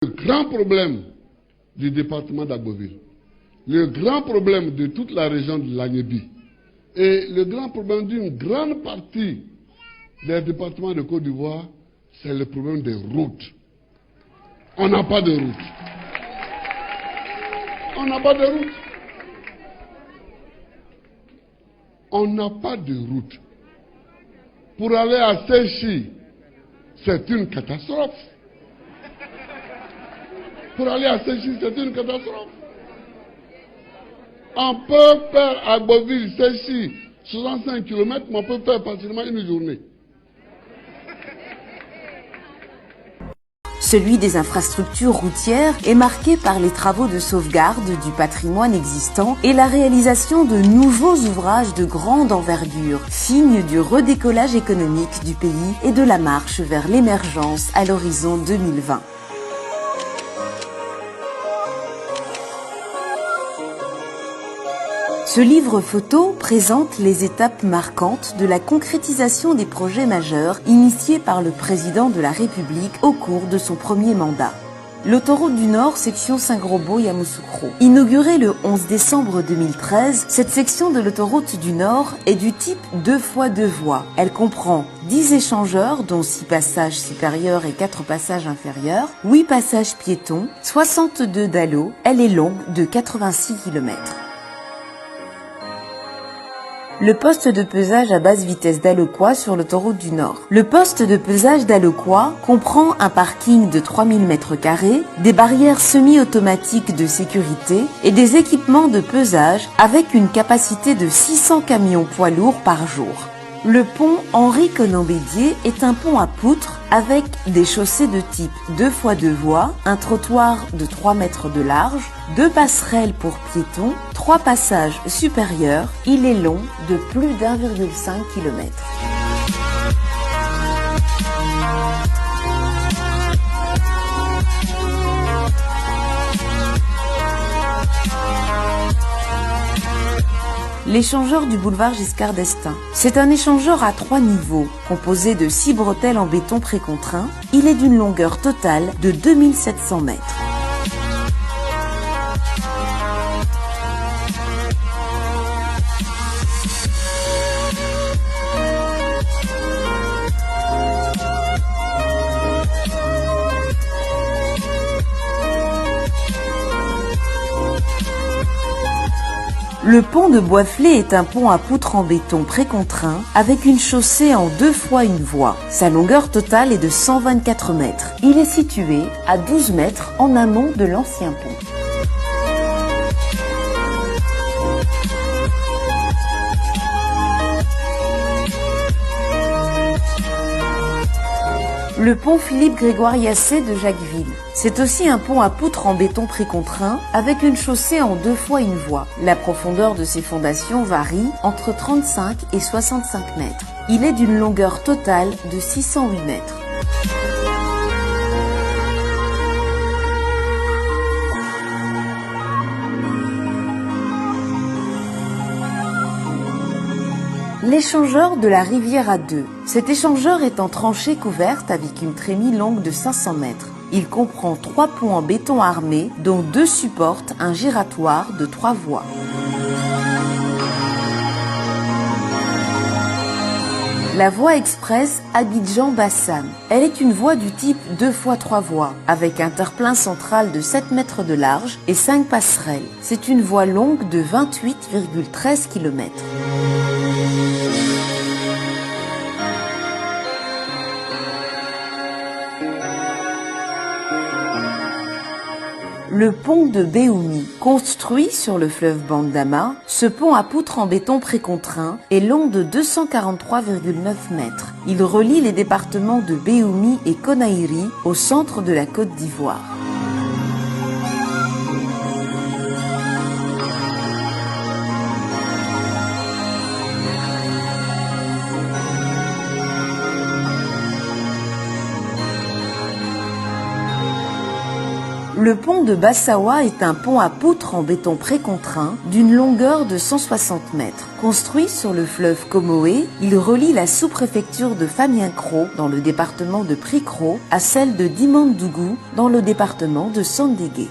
Le grand problème du département d'Agboville, le grand problème de toute la région de l'Agnébi et le grand problème d'une grande partie des départements de Côte d'Ivoire, c'est le problème des routes. On n'a pas de route. On n'a pas de route. On n'a pas de route. Pour aller à Séchi, c'est une catastrophe. Pour aller à Séchi, c'est une catastrophe. On peut faire à Agboville, Séchi, 65 km, mais on peut faire facilement une journée. Celui des infrastructures routières est marqué par les travaux de sauvegarde du patrimoine existant et la réalisation de nouveaux ouvrages de grande envergure, signe du redécollage économique du pays et de la marche vers l'émergence à l'horizon 2020. Ce livre photo présente les étapes marquantes de la concrétisation des projets majeurs initiés par le président de la République au cours de son premier mandat. L'autoroute du Nord, section Saint-Grobo-Yamoussoukro. Inaugurée le 11 décembre 2013, cette section de l'autoroute du Nord est du type 2x2 voies. Elle comprend 10 échangeurs, dont 6 passages supérieurs et 4 passages inférieurs, 8 passages piétons, 62 dallos. Elle est longue de 86 km. Le poste de pesage à basse vitesse d'Aloquois sur l'autoroute du Nord. Le poste de pesage d'Aloquois comprend un parking de 3000 m², des barrières semi-automatiques de sécurité et des équipements de pesage avec une capacité de 600 camions poids lourds par jour. Le pont Henri-Conan-Bédier est un pont à poutres avec des chaussées de type 2x2 voies, un trottoir de 3 mètres de large, 2 passerelles pour piétons, 3 passages supérieurs. Il est long de plus d'1,5 km. L'échangeur du boulevard Giscard d'Estaing. C'est un échangeur à 3 niveaux, composé de 6 bretelles en béton précontraint. Il est d'une longueur totale de 2700 mètres. Le pont de Boisflé est un pont à poutres en béton précontraint avec une chaussée en 2 fois une voie. Sa longueur totale est de 124 mètres. Il est situé à 12 mètres en amont de l'ancien pont. Le pont Philippe-Grégoire-Yassé de Jacquesville. C'est aussi un pont à poutres en béton précontraint avec une chaussée en 2 fois une voie. La profondeur de ses fondations varie entre 35 et 65 mètres. Il est d'une longueur totale de 608 mètres. L'échangeur de la rivière à deux. Cet échangeur est en tranchée couverte avec une trémie longue de 500 mètres. Il comprend 3 ponts en béton armé, dont 2 supportent un giratoire de 3 voies. La voie express Abidjan-Bassam. Elle est une voie du type 2x3 voies, avec un terre-plein central de 7 mètres de large et 5 passerelles. C'est une voie longue de 28,13 km. Le pont de Béoumi. Construit sur le fleuve Bandama, ce pont à poutres en béton précontraint est long de 243,9 mètres. Il relie les départements de Béoumi et Konaïri au centre de la Côte d'Ivoire. Le pont de Bassawa est un pont à poutres en béton précontraint d'une longueur de 160 mètres. Construit sur le fleuve Comoé, il relie la sous-préfecture de Faminkro dans le département de Prikro à celle de Dimandougou dans le département de Sandégué.